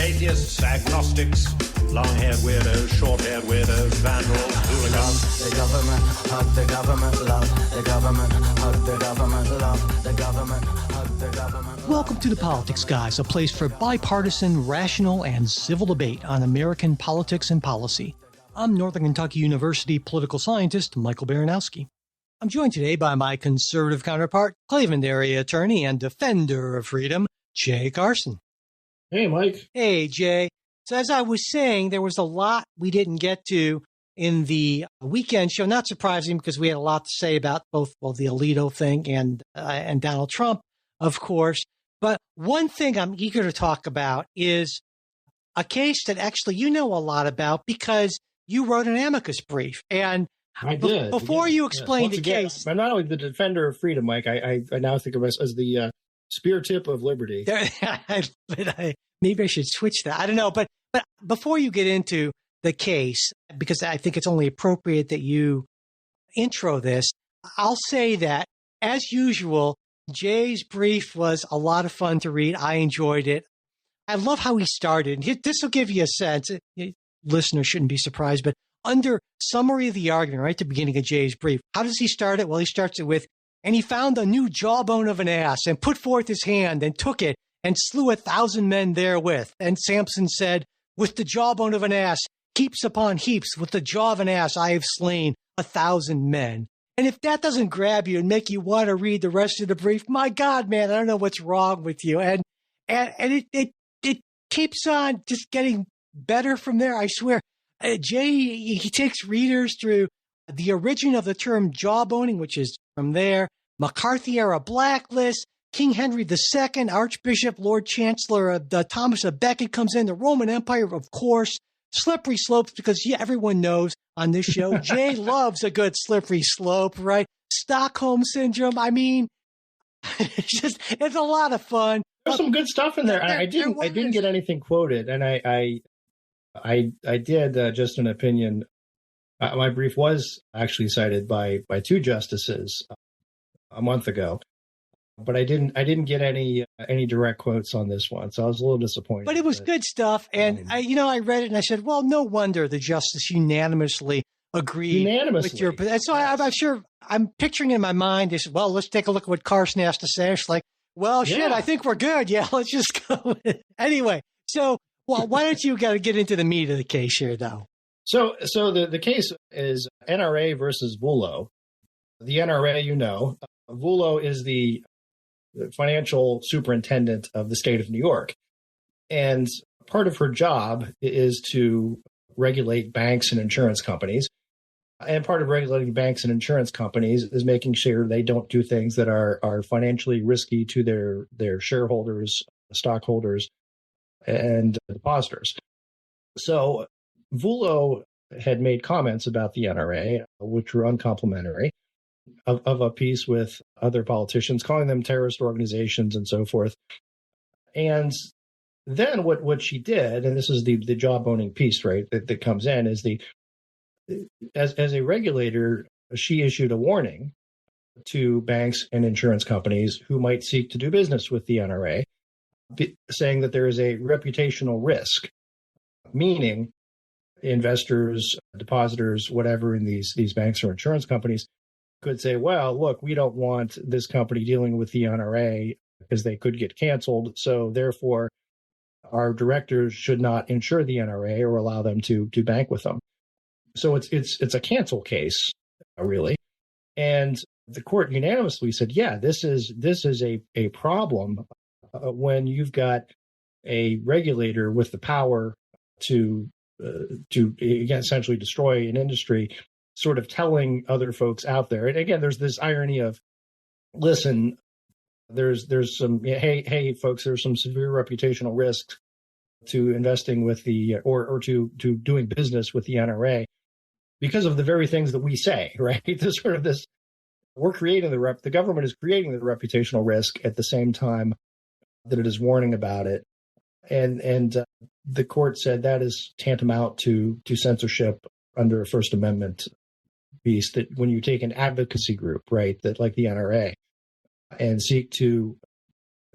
atheists, agnostics, long-haired weirdos, short-haired weirdos, vandals, hooligans. The government, hug the government, love the government, hug the government, love the government, hug the government. Welcome to The Politics Guys, a place for bipartisan, rational, and civil debate on American politics and policy. I'm Northern Kentucky University political scientist Michael Baranowski. I'm joined today by my conservative counterpart, Cleveland area attorney and defender of freedom, Jay Carson. Hey, Mike. Hey, Jay. So as I was saying, there was a lot we didn't get to in the weekend show. Not surprising because we had a lot to say about both the Alito thing and Donald Trump, of course. But one thing I'm eager to talk about is a case that actually you know a lot about because you wrote an amicus brief. And I did. Before you explain the case. I'm not only the defender of freedom, Mike, I now think of us as the spear tip of liberty. Maybe I should switch that. I don't know. But before you get into the case, because I think it's only appropriate that you intro this, I'll say that, as usual, Jay's brief was a lot of fun to read. I enjoyed it. I love how he started. This will give you a sense. Listeners shouldn't be surprised, but under summary of the argument, right at the beginning of Jay's brief, how does he start it? Well, he starts it with, and he found a new jawbone of an ass and put forth his hand and took it and slew 1,000 men therewith. And Samson said, with the jawbone of an ass, heaps upon heaps, with the jaw of an ass, I have slain 1,000 men. And if that doesn't grab you and make you want to read the rest of the brief, my God, man, I don't know what's wrong with you. And it keeps on just getting better from there, I swear. Jay, he takes readers through the origin of the term jawboning, which is from there, McCarthy-era blacklist, King Henry II, Archbishop, Lord Chancellor of Thomas of Becket comes in, the Roman Empire, of course, slippery slopes, because everyone knows on this show, Jay loves a good slippery slope, right? Stockholm Syndrome. I mean, it's a lot of fun. There's some good stuff in there. I didn't get anything quoted, and I did just an opinion. My brief was actually cited by two justices a month ago, but I didn't get any direct quotes on this one, so I was a little disappointed. But it was good stuff, and I read it and I said, well, no wonder the justice unanimously agreed with your. And so yes. I'm picturing in my mind. They said, well, let's take a look at what Carson has to say. It's like, well, shit, I think we're good. Yeah, let's just go. Anyway, so. Well, why don't you get into the meat of the case here, though? So the case is NRA versus Vullo. The NRA, Vullo is the financial superintendent of the state of New York. And part of her job is to regulate banks and insurance companies. And part of regulating banks and insurance companies is making sure they don't do things that are financially risky to their shareholders, stockholders, and depositors. So Vullo had made comments about the NRA, which were uncomplimentary, of a piece with other politicians, calling them terrorist organizations and so forth. And then what she did, and this is the jawboning piece, right, that comes in, is as a regulator, she issued a warning to banks and insurance companies who might seek to do business with the NRA, saying that there is a reputational risk, meaning investors, depositors, whatever in these banks or insurance companies could say, well, look, we don't want this company dealing with the NRA because they could get canceled. So therefore, our directors should not insure the NRA or allow them to bank with them. So it's a cancel case, really. And the court unanimously said, yeah, this is a problem when you've got a regulator with the power to again, essentially destroy an industry, sort of telling other folks out there. And again, there's this irony of, listen, there's some, hey folks, there's some severe reputational risks to investing with the or to doing business with the NRA because of the very things that we say, right? There's sort of this, we're creating the government is creating the reputational risk at the same time that it is warning about it. And the court said that is tantamount to censorship under a First Amendment piece, that when you take an advocacy group, right, that like the NRA, and seek to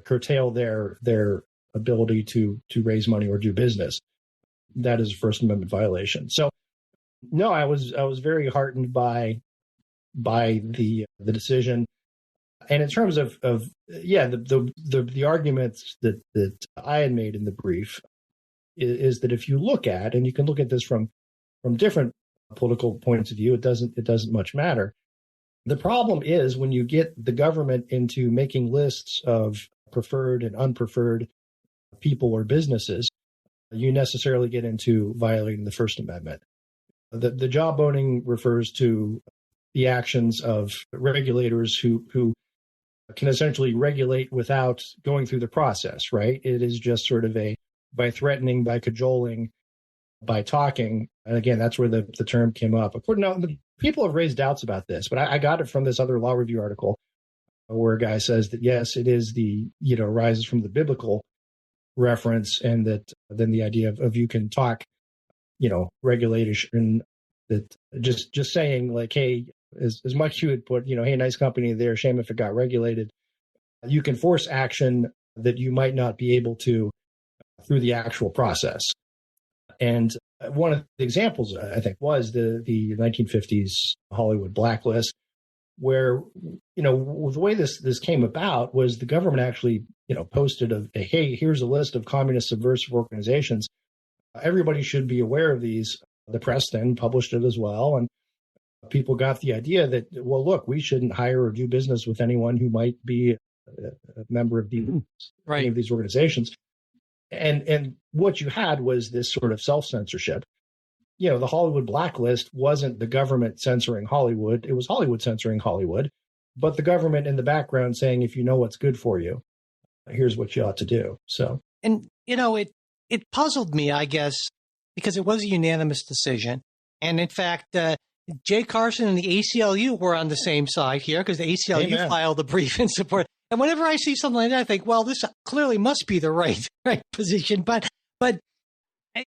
curtail their ability to raise money or do business. That is a First Amendment violation. So, no, I was very heartened by the decision. And in terms of the arguments that I had made in the brief is that if you look at, and you can look at this from different political points of view, it doesn't much matter. The problem is when you get the government into making lists of preferred and unpreferred people or businesses, you necessarily get into violating the First Amendment. The jawboning refers to the actions of regulators who can essentially regulate without going through the process, right? It is just sort of by threatening, by cajoling, by talking. And again, that's where the term came up. Now, people have raised doubts about this, but I got it from this other law review article where a guy says that, yes, it is arises from the biblical reference, and that then the idea of you can talk, regulation, that just saying like, hey, as much you would put, hey, nice company there, shame if it got regulated. You can force action that you might not be able to through the actual process. And one of the examples, I think, was the 1950s Hollywood blacklist, where, the way this came about was the government actually, posted hey, here's a list of communist subversive organizations. Everybody should be aware of these. The press then published it as well. And people got the idea that, well, look, we shouldn't hire or do business with anyone who might be a member of any of these organizations. And what you had was this sort of self-censorship. The Hollywood blacklist wasn't the government censoring Hollywood. It was Hollywood censoring Hollywood, but the government in the background saying, if you know what's good for you, here's what you ought to do. So, and, it puzzled me, I guess, because it was a unanimous decision. And in fact, Jay Carson and the ACLU were on the same side here, because the ACLU filed a brief in support. And whenever I see something like that, I think, well, this clearly must be the right position. But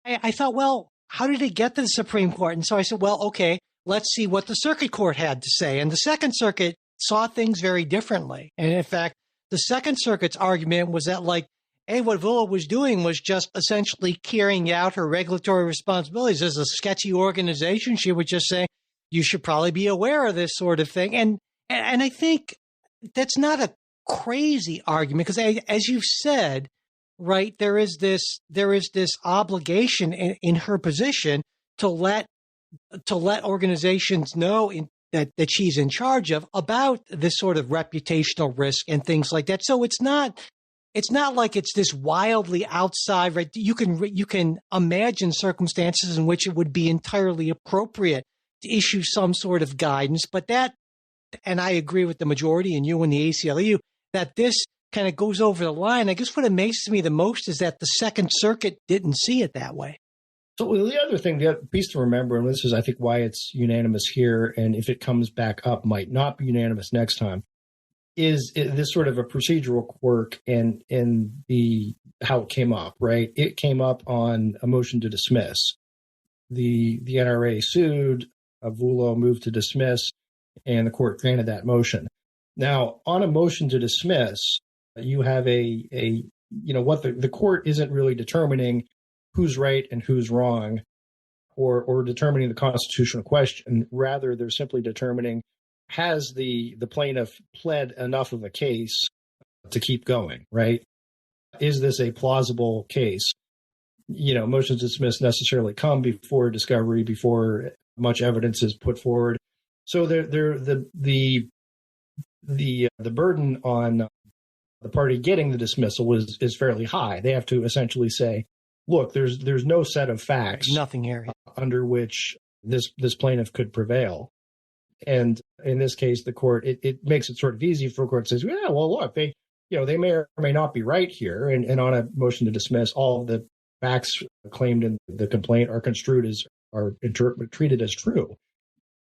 I thought, well, how did it get to the Supreme Court? And so I said, well, okay, let's see what the Circuit Court had to say. And the Second Circuit saw things very differently. And in fact, the Second Circuit's argument was that, like, hey, what Vullo was doing was just essentially carrying out her regulatory responsibilities as a sketchy organization. She was just saying, you should probably be aware of this sort of thing. And I think that's not a crazy argument, because as you've said, right, there is this obligation in her position to let organizations know that she's in charge of about this sort of reputational risk and things like that. So it's not like it's this wildly outside, right? You can imagine circumstances in which it would be entirely appropriate to issue some sort of guidance, but that, and I agree with the majority and you and the ACLU, that this kind of goes over the line. I guess what amazes me the most is that the Second Circuit didn't see it that way. So the other thing, the piece to remember, and this is, I think, why it's unanimous here, and if it comes back up, might not be unanimous next time, is this sort of a procedural quirk in how it came up, right? It came up on a motion to dismiss. The NRA sued, Vullo moved to dismiss, and the court granted that motion. Now, on a motion to dismiss, you have what the court isn't really determining who's right and who's wrong, or determining the constitutional question. Rather, they're simply determining, has the plaintiff pled enough of a case to keep going, right? Is this a plausible case? Motions to dismiss necessarily come before discovery, before much evidence is put forward. So the burden on the party getting the dismissal is fairly high. They have to essentially say, look, there's no set of facts, nothing here under which this plaintiff could prevail. And in this case, the court, it makes it sort of easy for the court to say, yeah, well, look, they may or may not be right here. And on a motion to dismiss, all of the facts claimed in the complaint are treated as true.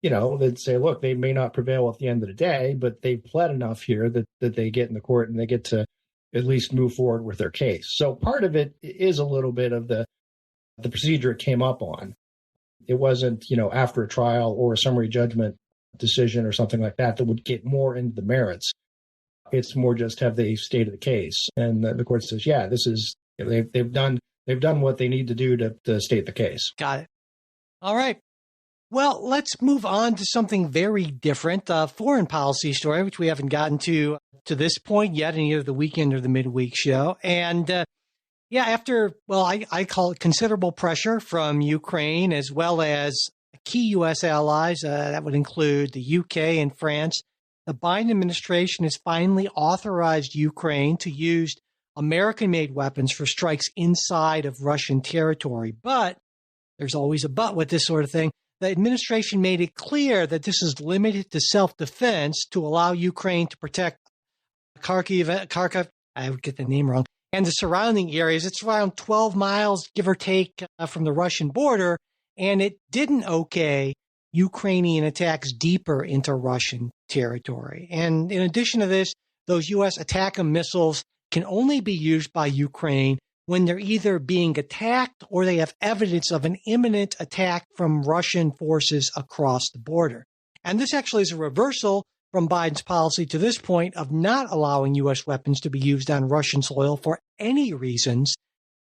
They'd say, look, they may not prevail at the end of the day, but they've pled enough here that they get in the court and they get to at least move forward with their case. So part of it is a little bit of the procedure it came up on. It wasn't, after a trial or a summary judgment decision or something like that would get more into the merits. It's more just have they stated the case. And the court says, yeah, this is They've done what they need to do to state the case. Got it. All right. Well, let's move on to something very different, a foreign policy story, which we haven't gotten to this point yet in either the weekend or the midweek show. And after, I call it considerable pressure from Ukraine as well as key U.S. allies, that would include the UK and France, the Biden administration has finally authorized Ukraine to use American-made weapons for strikes inside of Russian territory. But there's always a but with this sort of thing. The administration made it clear that this is limited to self-defense to allow Ukraine to protect Kharkiv, I would get the name wrong, and the surrounding areas. It's around 12 miles, give or take, from the Russian border, and it didn't okay Ukrainian attacks deeper into Russian territory. And in addition to this, those U.S. ATACMS missiles can only be used by Ukraine when they're either being attacked or they have evidence of an imminent attack from Russian forces across the border. And this actually is a reversal from Biden's policy to this point of not allowing U.S. weapons to be used on Russian soil for any reasons.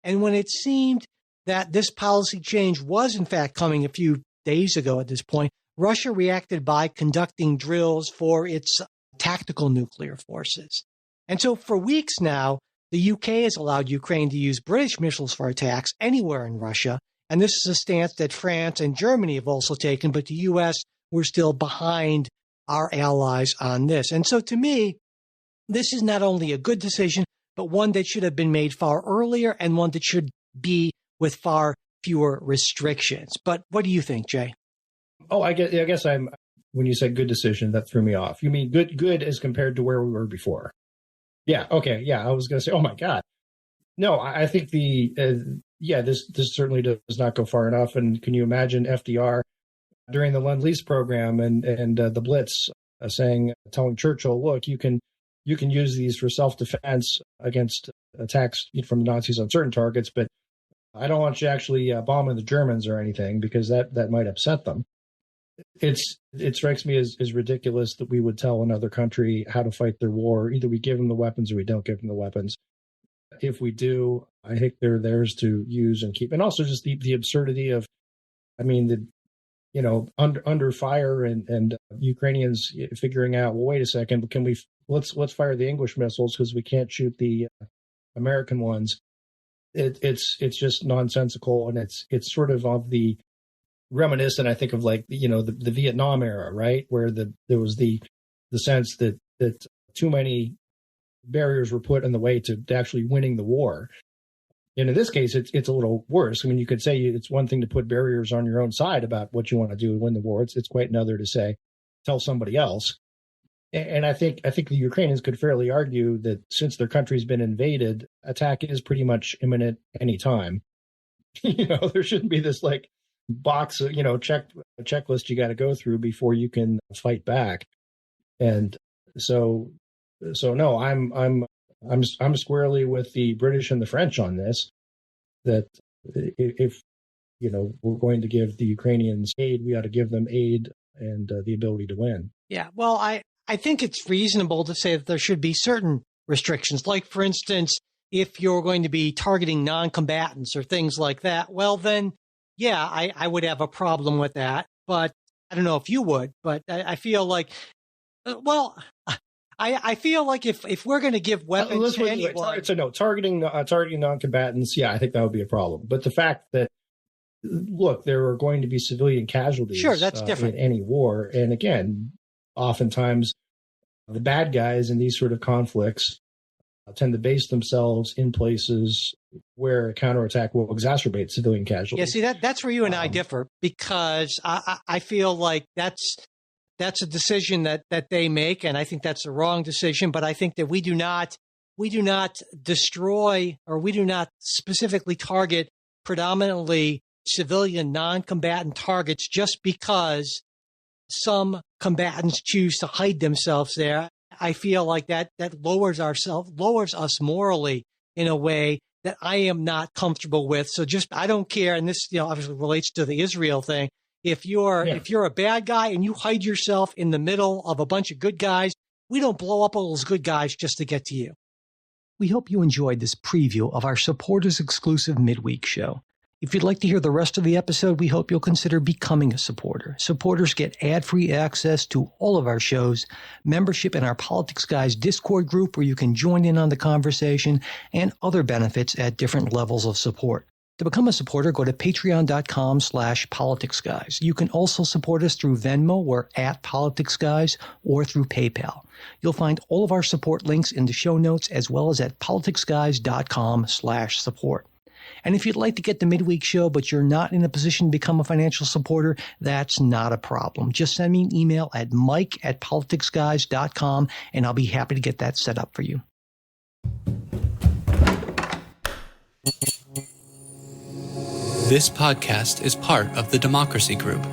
And when it seemed that this policy change was in fact coming a few days ago at this point, Russia reacted by conducting drills for its tactical nuclear forces. And so for weeks now, the UK has allowed Ukraine to use British missiles for attacks anywhere in Russia. And this is a stance that France and Germany have also taken, but the U.S. we're still behind our allies on this. And so to me, this is not only a good decision, but one that should have been made far earlier and one that should be with far fewer restrictions. But what do you think, Jay? Oh, I guess when you said good decision, that threw me off. You mean good as compared to where we were before? Yeah. Okay. Yeah. I was going to say, oh my God. No, I think this certainly does not go far enough. And can you imagine FDR during the Lend-Lease program and the Blitz telling Churchill, look, you can use these for self-defense against attacks from the Nazis on certain targets, but I don't want you actually bombing the Germans or anything because that might upset them. It strikes me as ridiculous that we would tell another country how to fight their war. Either we give them the weapons or we don't give them the weapons. If we do, I think they're theirs to use and keep. And also just the absurdity of, under fire and Ukrainians figuring out, well, wait a second, can we let's fire the English missiles because we can't shoot the American ones. It's just nonsensical, and it's sort of the reminiscent, I think, of the Vietnam era, right, where there was the sense that too many barriers were put in the way to actually winning the war. And in this case, it's a little worse. I mean, you could say it's one thing to put barriers on your own side about what you want to do to win the war. It's quite another to say, tell somebody else. And I think the Ukrainians could fairly argue that since their country's been invaded, attack is pretty much imminent anytime. There shouldn't be this box of, checklist you got to go through before you can fight back. And so no, I'm squarely with the British and the French on this, that if we're going to give the Ukrainians aid, we ought to give them aid and the ability to win. Yeah, well, I think it's reasonable to say that there should be certain restrictions. Like, for instance, if you're going to be targeting non-combatants or things like that, well, then, yeah, I would have a problem with that. But I don't know if you would, but I feel like, I feel like if we're going to give weapons to anyone... targeting non-combatants, yeah, I think that would be a problem. But the fact that, look, there are going to be civilian casualties, sure, that's different. In any war. And again, oftentimes the bad guys in these sort of conflicts tend to base themselves in places where a counterattack will exacerbate civilian casualties. Yeah, see, that's where you and I differ, because I feel like that's a decision that they make, and I think that's the wrong decision. But I think that we do not destroy, or we do not specifically target predominantly civilian non-combatant targets just because some combatants choose to hide themselves there. I feel like that lowers us morally in a way that I am not comfortable with. So I don't care. And this, obviously relates to the Israel thing. If you're a bad guy and you hide yourself in the middle of a bunch of good guys, we don't blow up all those good guys just to get to you. We hope you enjoyed this preview of our supporters-exclusive midweek show. If you'd like to hear the rest of the episode, we hope you'll consider becoming a supporter. Supporters get ad-free access to all of our shows, membership in our Politics Guys Discord group where you can join in on the conversation, and other benefits at different levels of support. To become a supporter, go to patreon.com/politicsguys. You can also support us through Venmo or @politicsguys or through PayPal. You'll find all of our support links in the show notes as well as at politicsguys.com/support. And if you'd like to get the midweek show, but you're not in a position to become a financial supporter, that's not a problem. Just send me an email at mike@politicsguys.com and I'll be happy to get that set up for you. This podcast is part of the Democracy Group,